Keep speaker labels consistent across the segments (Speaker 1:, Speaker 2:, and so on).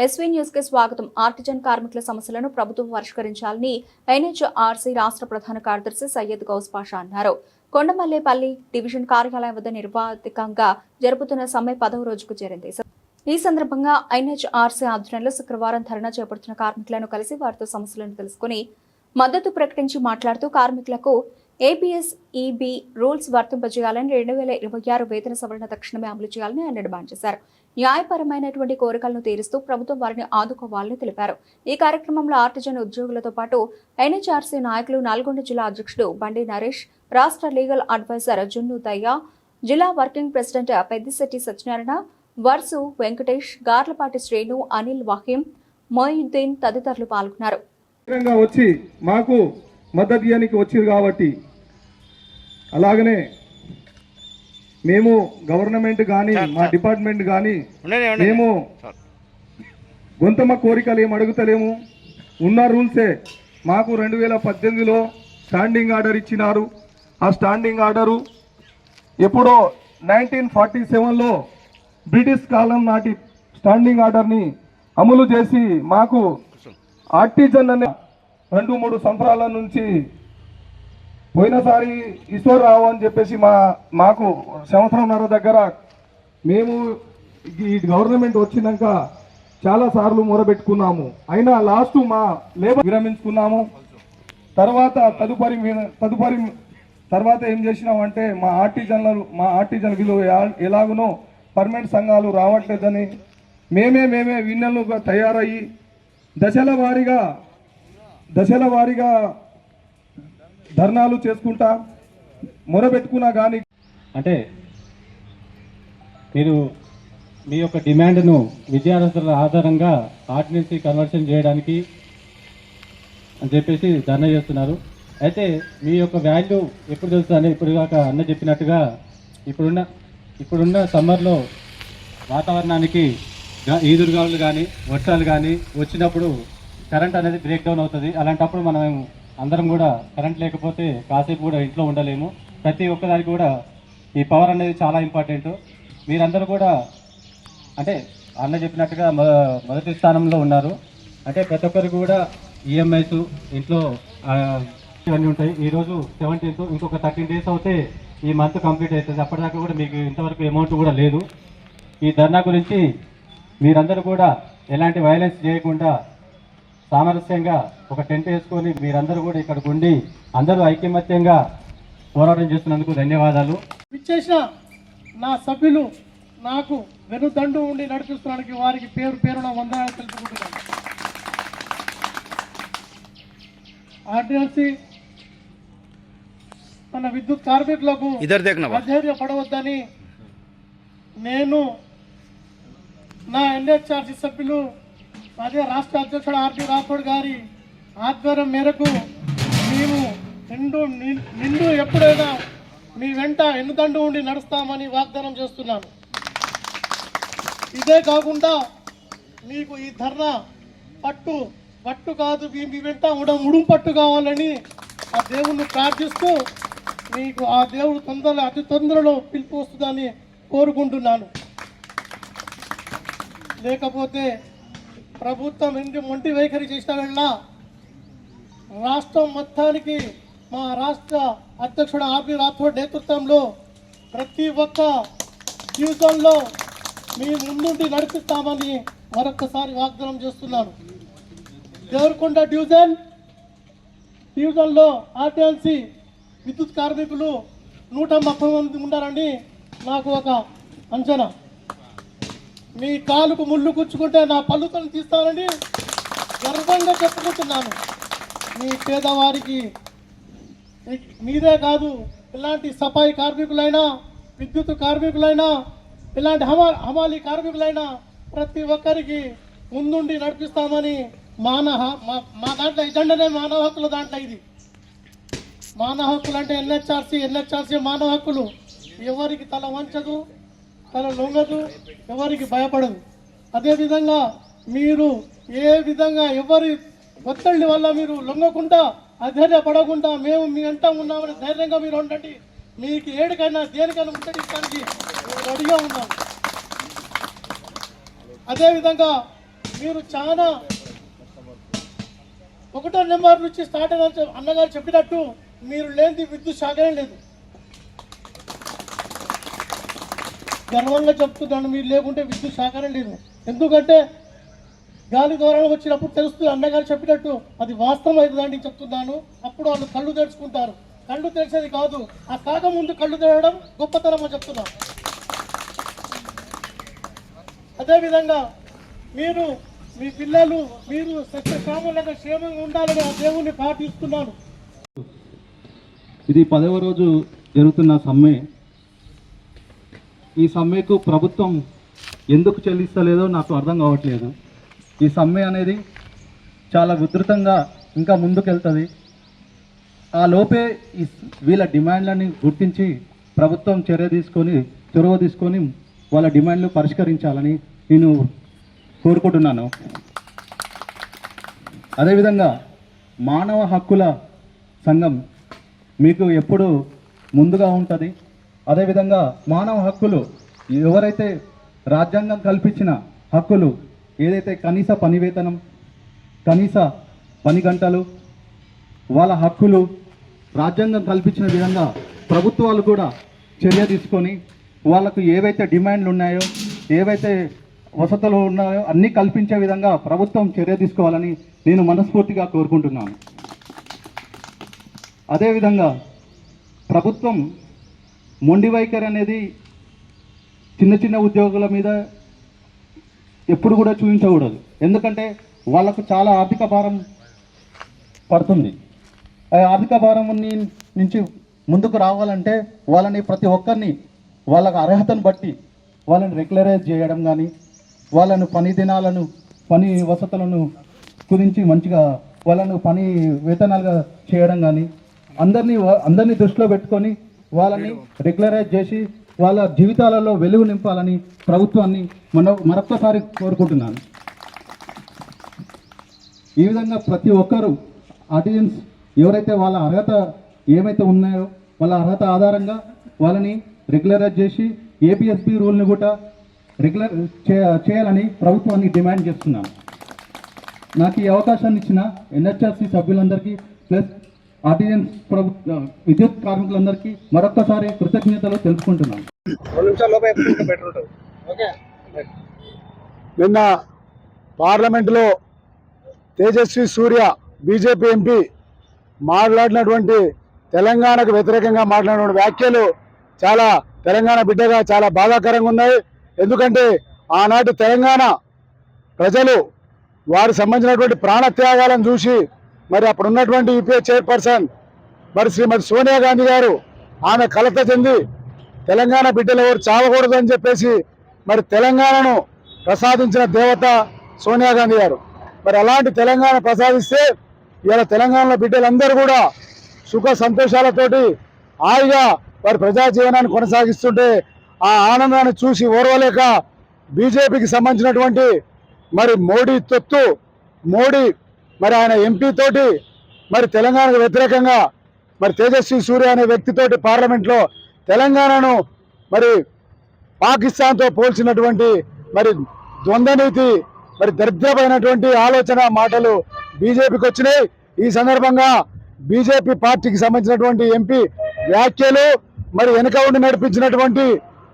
Speaker 1: SV news కి స్వాగతం. Artisan కార్మికుల సమస్యలను ప్రభుత్వం పరిష్కరించాలని ఎన్హెచ్ఆర్సీ రాష్ట్ర ప్రధాన కార్యదర్శి సయ్యద్ గౌస్ పాషా అన్నారు. కొండమల్లేపల్లి డివిజన్ కార్యాలయం వద్ద నిర్వాధికంగా జరుపుతున్న సమ్మె 10వ రోజుకు చేరింది. ఈ సందర్భంగా ఎన్హెచ్ఆర్సీ ఆధ్వర్యంలో శుక్రవారం ధర్నా చేపడుతున్న కార్మికులను కలిసి వారితో సమస్యలను తెలుసుకుని మద్దతు ప్రకటించి మాట్లాడుతూ కార్మికులకు ఏపీఎస్ఈబీ రూల్స్ వర్తింపజేయాలని 2026 వేతన సవరణ తక్షణమే అమలు చేయాలని ఆయన డిమాండ్ చేశారు. న్యాయపరమైనటువంటి కోరికలను తీరుస్తూ ప్రభుత్వం వారిని ఆదుకోవాలని తెలిపారు. ఈ కార్యక్రమంలో ఆర్టిజన్ ఉద్యోగులతో పాటు ఎన్హెచ్ఆర్సీ నాయకులు, నల్గొండ జిల్లా అధ్యక్షుడు బండి నరేష్, రాష్ట్ర లీగల్ అడ్వైజర్ జున్ను దయ్య, జిల్లా వర్కింగ్ ప్రెసిడెంట్ పెద్దిశెట్టి సత్యనారాయణ, వర్సు వెంకటేష్, గార్లపాటి శ్రేణు, అనిల్ వహీం, మొయిద్దీన్ తదితరులు పాల్గొన్నారు.
Speaker 2: వచ్చి మాకు మద్దతు ఇవ్వడానికి వచ్చారు కాబట్టి, అలాగనే మేము గవర్నమెంట్ కానీ మా డిపార్ట్మెంట్ కానీ మేము గొంతమ్మ కోరికలు ఏం అడుగుతలేము. ఉన్న రూల్సే మాకు 2018లో స్టాండింగ్ ఆర్డర్ ఇచ్చినారు. ఆ స్టాండింగ్ ఆర్డరు ఎప్పుడో 1947లో బ్రిటిష్ కాలం నాటి స్టాండింగ్ ఆర్డర్ని అమలు చేసి మాకు ఆర్టిజన్ అనే 2-3 సంవత్సరాల నుంచి పోయినసారి ఈశ్వరరావు అని చెప్పేసి మాకు సంవత్సరంన్నర దగ్గర మేము ఈ గవర్నమెంట్ వచ్చినాక చాలా సార్లు మొరబెట్టుకున్నాము. అయినా లాస్ట్ మా లేబర్ విరమించుకున్నాము. తర్వాత ఏం చేసినామంటే మా ఆర్టిజన్లు ఎలాగునో పర్మనెంట్ సంఘాలు రావట్లేదని మేమే విన్నెలుగా తయారయ్యి దశల వారీగా ధర్నాలు చేసుకుంటా మొరబెట్టుకున్నా కానీ
Speaker 3: అంటే మీరు మీ యొక్క డిమాండ్ను విద్యార్థుల ఆధారంగా ఆర్డినెన్సీ కన్వర్షన్ చేయడానికి అని చెప్పేసి ధర్నా చేస్తున్నారు. అయితే మీ యొక్క వాల్యూ ఎప్పుడు తెలుస్తుందని ఇప్పుడు దాకా అన్న చెప్పినట్టుగా ఇప్పుడున్న సమ్మర్లో వాతావరణానికి ఈదురుగాలు కానీ వర్షాలు కానీ వచ్చినప్పుడు కరెంట్ అనేది బ్రేక్ డౌన్ అవుతుంది. అలాంటప్పుడు మనం అందరం కూడా కరెంట్ లేకపోతే కాసేపు కూడా ఇంట్లో ఉండలేము. ప్రతి ఒక్కదానికి కూడా ఈ పవర్ అనేది చాలా ఇంపార్టెంట్. మీరందరూ కూడా అంటే అన్న చెప్పినట్టుగా మొదటి స్థానంలో ఉన్నారు. అంటే ప్రతి ఒక్కరికి కూడా ఈఎంఐస్ ఇంట్లో ఇవన్నీ ఉంటాయి. ఈరోజు 17th, ఇంకొక 13 days అవుతే ఈ మంత్ కంప్లీట్ అవుతుంది. అప్పటిదాకా కూడా మీకు ఇంతవరకు అమౌంట్ కూడా లేదు. ఈ ధర్నా గురించి మీరందరూ కూడా ఎలాంటి వైలెన్స్ చేయకుండా సామరస్యంగా ఒక టెంట్ వేసుకొని మీరందరూ కూడా ఇక్కడికి ఉండి అందరూ ఐకమత్యంగా పోరాటం చేస్తున్నందుకు ధన్యవాదాలు.
Speaker 4: ఇచ్చేసిన నా సభ్యులు నాకు వెనుదండు ఉండి నడిపిస్తున్నందుకు వారికి పేరున వందనాలు తెలుపుకుంటున్నాను. ఆర్డినెన్సీ మన విద్యుత్ కార్మికులకు అధైర్యపడవద్దని నేను నా ఎన్హెచ్ఆర్సీ సభ్యులు అదే రాష్ట్ర అధ్యక్షుడు ఆర్టీ రాథోడ్ గారి ఆధ్వర్యం మేరకు మేము నిండు ఎప్పుడైనా మీ వెంట ఎన్నుదండు ఉండి నడుస్తామని వాగ్దానం చేస్తున్నాను. ఇదే కాకుండా మీకు ఈ ధర్నా పట్టు కాదు, మీ వెంట ఉడుం పట్టు కావాలని ఆ దేవుణ్ణి ప్రార్థిస్తూ మీకు ఆ దేవుడు అతి తొందరలో పిలుపు వస్తుందని కోరుకుంటున్నాను. లేకపోతే ప్రభుత్వం మొండి వైఖరి చేసిన వల్ల రాష్ట్రం మొత్తానికి మా రాష్ట్ర అధ్యక్షుడు ఆర్పి రాథోడ్ నేతృత్వంలో ప్రతి ఒక్క డివిజన్లో మీ ముందుండి నడిపిస్తామని మరొకసారి వాగ్దానం చేస్తున్నాను. దేవరకొండ డివిజన్లో ఆర్టీఎన్సీ విద్యుత్ కార్మికులు 130 మంది ఉన్నారని నాకు ఒక అంచనా. మీ కాలుకు ముళ్ళు గుచ్చుకుంటే నా పళ్ళుతను తీస్తానని గర్వంగా చెప్పుకుంటున్నాను. మీ పేదవారికి మీరే కాదు, ఇలాంటి సఫాయి కార్మికులైనా, విద్యుత్ కార్మికులైనా, ఇలాంటి హమాలీ కార్మికులైనా ప్రతి ఒక్కరికి ముందుండి నడిపిస్తామని మా దాంట్లో ఎజెండానే మానవ హక్కుల దాంట్లో ఇది. మానవ హక్కులు అంటే ఎన్హెచ్ఆర్సీ మానవ హక్కులు. ఎవరికి తల వంచదు, తల లొంగదు, ఎవరికి భయపడదు. అదేవిధంగా మీరు ఏ విధంగా ఎవరి ఒత్తిడి వల్ల మీరు లొంగకుండా అధైర్యపడకుండా మేము మీ వెంట ఉన్నామని ధైర్యంగా మీరు ఉండండి. మీకు ఏడికైనా దేనికైనా ముట్టడిస్తానికి రెడీగా ఉన్నాం. అదేవిధంగా మీరు చాలా 1వ నెంబర్ నుంచి స్టార్ట్ అయిన అన్నగారు చెప్పినట్టు మీరు లేనిది విద్యుత్ శాఖనే లేదు. గర్వంగా చెప్తున్నాను, మీరు లేకుంటే విద్యుత్ శాఖనే లేదు. ఎందుకంటే గాలి దూరాలు వచ్చినప్పుడు తెలుస్తుంది, అన్నగారు చెప్పినట్టు అది వాస్తవం అవుతుందని చెప్తున్నాను. అప్పుడు వాళ్ళు కళ్ళు తెరుచుకుంటారు. కళ్ళు తెరిచేది కాదు, ఆ కాక ముందు కళ్ళు తెరవడం గొప్పతనం అని చెప్తున్నాను. అదేవిధంగా మీరు మీ పిల్లలు మీరు సత్యకాములుగా క్షేమంగా ఉండాలని ఆ దేవుణ్ణి ప్రార్థిస్తున్నాను.
Speaker 3: ఇది 10వ రోజు జరుగుతున్న సమ్మె. ఈ సమ్మెకు ప్రభుత్వం ఎందుకు చెల్లిస్తలేదో నాకు అర్థం కావట్లేదు. ఈ సమ్మె అనేది చాలా విస్తృతంగా ఇంకా ముందుకెళ్తుంది. ఆ లోపే వీళ్ళ డిమాండ్లని గుర్తించి ప్రభుత్వం చొరవ తీసుకొని వాళ్ళ డిమాండ్లు పరిష్కరించాలని నేను కోరుకుంటున్నాను. అదేవిధంగా మానవ హక్కుల సంఘం మీకు ఎప్పుడు ముందుగా ఉంటుంది. అదేవిధంగా మానవ హక్కులు ఎవరైతే రాజ్యాంగం కల్పించిన హక్కులు ఏదైతే కనీస పని వేతనం, కనీస పని గంటలు, వాళ్ళ హక్కులు రాజ్యాంగం కల్పించిన విధంగా ప్రభుత్వాలు కూడా చర్య తీసుకొని వాళ్ళకు ఏవైతే డిమాండ్లు ఉన్నాయో, ఏవైతే వసతులు ఉన్నాయో అన్నీ కల్పించే విధంగా ప్రభుత్వం చర్య తీసుకోవాలని నేను మనస్ఫూర్తిగా కోరుకుంటున్నాను. అదేవిధంగా ప్రభుత్వం మొండి వైఖరి అనేది చిన్న చిన్న ఉద్యోగుల మీద ఎప్పుడు కూడా చూపించకూడదు. ఎందుకంటే వాళ్ళకు చాలా ఆర్థిక భారం పడుతుంది. ఆ ఆర్థిక భారం నుంచి ముందుకు రావాలంటే వాళ్ళని ప్రతి ఒక్కరిని వాళ్ళకు అర్హతను బట్టి వాళ్ళని రెగ్యులరైజ్ చేయడం కానీ, వాళ్ళను పని దినాలను, పని వసతులను గురించి మంచిగా వాళ్ళను పని వేతనాలుగా చేయడం కానీ, అందరినీ దృష్టిలో పెట్టుకొని వాళ్ళని రెగ్యులరైజ్ చేసి వాళ్ళ జీవితాలలో వెలుగు నింపాలని ప్రభుత్వాన్ని మరొక్కసారి కోరుకుంటున్నాను. ఈ విధంగా ప్రతి ఒక్కరూ ఆర్టిజన్స్ ఎవరైతే వాళ్ళ అర్హత ఏమైతే ఉన్నాయో వాళ్ళ అర్హత ఆధారంగా వాళ్ళని రెగ్యులరైజ్ చేసి ఏపీఎస్బి రూల్ని కూడా రెగ్యులర్ చేయాలని ప్రభుత్వాన్ని డిమాండ్ చేస్తున్నాను. నాకు ఈ అవకాశాన్ని ఇచ్చిన ఎన్హెచ్ఆర్సీ సభ్యులందరికీ ప్లస్ ఆర్టిజన్స్ విద్యుత్ కార్మికులందరికీ మరొక్కసారి కృతజ్ఞతలు తెలుపుకుంటున్నాను.
Speaker 5: నిన్న పార్లమెంటులో తేజస్వి సూర్య బీజేపీ ఎంపీ మాట్లాడినటువంటి తెలంగాణకు వ్యతిరేకంగా మాట్లాడినటువంటి వ్యాఖ్యలు చాలా తెలంగాణ బిడ్డగా చాలా బాధాకరంగా ఉన్నాయి. ఎందుకంటే ఆనాటి తెలంగాణ ప్రజలు వారికి సంబంధించినటువంటి ప్రాణత్యాగాలను చూసి మరి అప్పుడు ఉన్నటువంటి యూపీఏ చైర్పర్సన్ మరి శ్రీమతి సోనియా గాంధీ గారు ఆమె కలత చెంది తెలంగాణ బిడ్డలు ఎవరు చావకూడదని చెప్పేసి మరి తెలంగాణను ప్రసాదించిన దేవత సోనియా గాంధీ గారు. మరి అలాంటి తెలంగాణ ప్రసాదిస్తే ఇలా తెలంగాణలో బిడ్డలందరూ కూడా సుఖ సంతోషాలతోటి హాయిగా వారి ప్రజా జీవనాన్ని కొనసాగిస్తుంటే ఆ ఆనందాన్ని చూసి ఓర్వలేక బీజేపీకి సంబంధించినటువంటి మరి మోడీ మరి ఆయన ఎంపీ తోటి మరి తెలంగాణకు వ్యతిరేకంగా మరి తేజస్వి సూర్య అనే వ్యక్తితోటి పార్లమెంట్లో తెలంగాణను మరి పాకిస్తాన్తో పోల్చినటువంటి మరి ద్వంద్వనీతి మరి దరిద్రమైనటువంటి ఆలోచన మాటలు బీజేపీకి వచ్చినాయి. ఈ సందర్భంగా బీజేపీ పార్టీకి సంబంధించినటువంటి ఎంపీ వ్యాఖ్యలు మరి వెనుక ఉండి నడిపించినటువంటి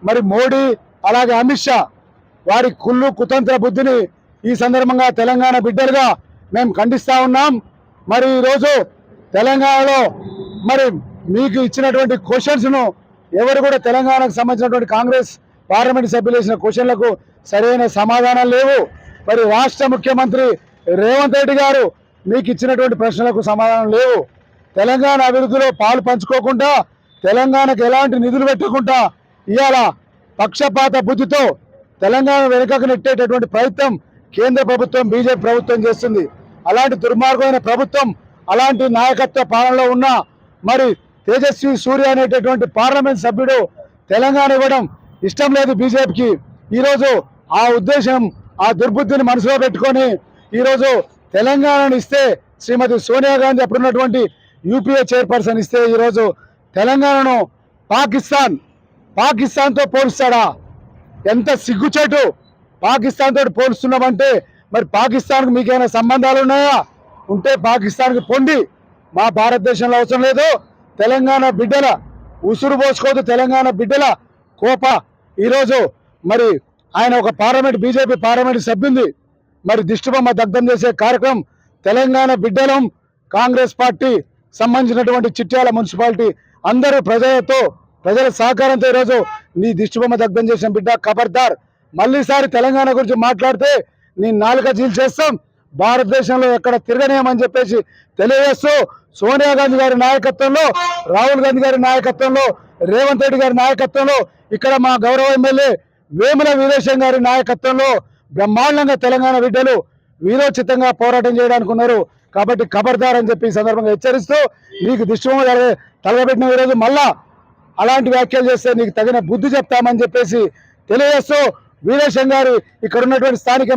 Speaker 5: మరి మోడీ అలాగే అమిత్ షా వారి కుళ్ళు కుతంత్ర బుద్ధిని ఈ సందర్భంగా తెలంగాణ బిడ్డలుగా మేము ఖండిస్తూ ఉన్నాం. మరి ఈరోజు తెలంగాణలో మరి మీకు ఇచ్చినటువంటి క్వశ్చన్స్ను ఎవరు కూడా తెలంగాణకు సంబంధించినటువంటి కాంగ్రెస్ పార్లమెంట్ సభ్యులు వేసిన క్వశ్చన్లకు సరైన సమాధానాలు లేవు. మరి రాష్ట్ర ముఖ్యమంత్రి రేవంత్ రెడ్డి గారు మీకు ఇచ్చినటువంటి ప్రశ్నలకు సమాధానం లేవు. తెలంగాణ అభివృద్ధిలో పాలు పంచుకోకుండా తెలంగాణకు ఎలాంటి నిధులు పెట్టకుండా ఇవాళ పక్షపాత బుద్ధితో తెలంగాణ వెనుకకు నెట్టేటటువంటి ప్రయత్నం కేంద్ర ప్రభుత్వం బీజేపీ ప్రభుత్వం చేస్తుంది. అలాంటి దుర్మార్గమైన ప్రభుత్వం అలాంటి నాయకత్వ పాలనలో ఉన్న మరి తేజస్వి సూర్య అనేటటువంటి పార్లమెంట్ సభ్యుడు తెలంగాణ ఇవ్వడం ఇష్టం లేదు బీజేపీకి. ఈరోజు ఆ ఉద్దేశం ఆ దుర్బుద్ధిని మనసులో పెట్టుకొని ఈరోజు తెలంగాణను ఇస్తే శ్రీమతి సోనియా గాంధీ అప్పుడున్నటువంటి యూపీఏ చైర్పర్సన్ ఇస్తే ఈరోజు తెలంగాణను పాకిస్తాన్తో పోలుస్తాడా? ఎంత సిగ్గుచేటు! పాకిస్తాన్ తోటి పోలుస్తున్నామంటే మరి పాకిస్తాన్కు మీకేమైనా సంబంధాలు ఉన్నాయా? ఉంటే పాకిస్తాన్కి పొండి, మా భారతదేశంలో అవసరం లేదు. తెలంగాణ బిడ్డల ఉసురు పోసుకోదు, తెలంగాణ బిడ్డల కోప. ఈరోజు మరి ఆయన ఒక బీజేపీ పార్లమెంట్ సభ్యుంది, మరి దిష్టిబొమ్మ దగ్ధం చేసే కార్యక్రమం తెలంగాణ బిడ్డలం, కాంగ్రెస్ పార్టీ సంబంధించినటువంటి చిట్యాల మున్సిపాలిటీ అందరూ ప్రజల సహకారంతో ఈరోజు నీ దిష్టిబొమ్మ దగ్ధం చేసిన బిడ్డ ఖబర్దార్. మళ్ళీసారి తెలంగాణ గురించి మాట్లాడితే నీ నాలుక జీల్చేస్తాం, భారతదేశంలో ఎక్కడ తిరగనేమని చెప్పేసి తెలియజేస్తూ, సోనియా గాంధీ గారి నాయకత్వంలో, రాహుల్ గాంధీ గారి నాయకత్వంలో, రేవంత్ రెడ్డి గారి నాయకత్వంలో, ఇక్కడ మా గౌరవ ఎమ్మెల్యే వేముల వీరేశం గారి నాయకత్వంలో బ్రహ్మాండంగా తెలంగాణ బిడ్డలు వీరోచితంగా పోరాటం చేయడానికి ఉన్నారు. కాబట్టి ఖబర్దార్ అని చెప్పి ఈ సందర్భంగా హెచ్చరిస్తూ, నీకు దిష్టిబొమ్మ తలగబెట్టిన ఈరోజు మళ్ళా అలాంటి వ్యాఖ్యలు చేస్తే నీకు తగిన బుద్ధి చెప్తామని చెప్పేసి తెలియజేస్తూ, వీరేశం గారు ఇక్కడ ఉన్నటువంటి స్థానిక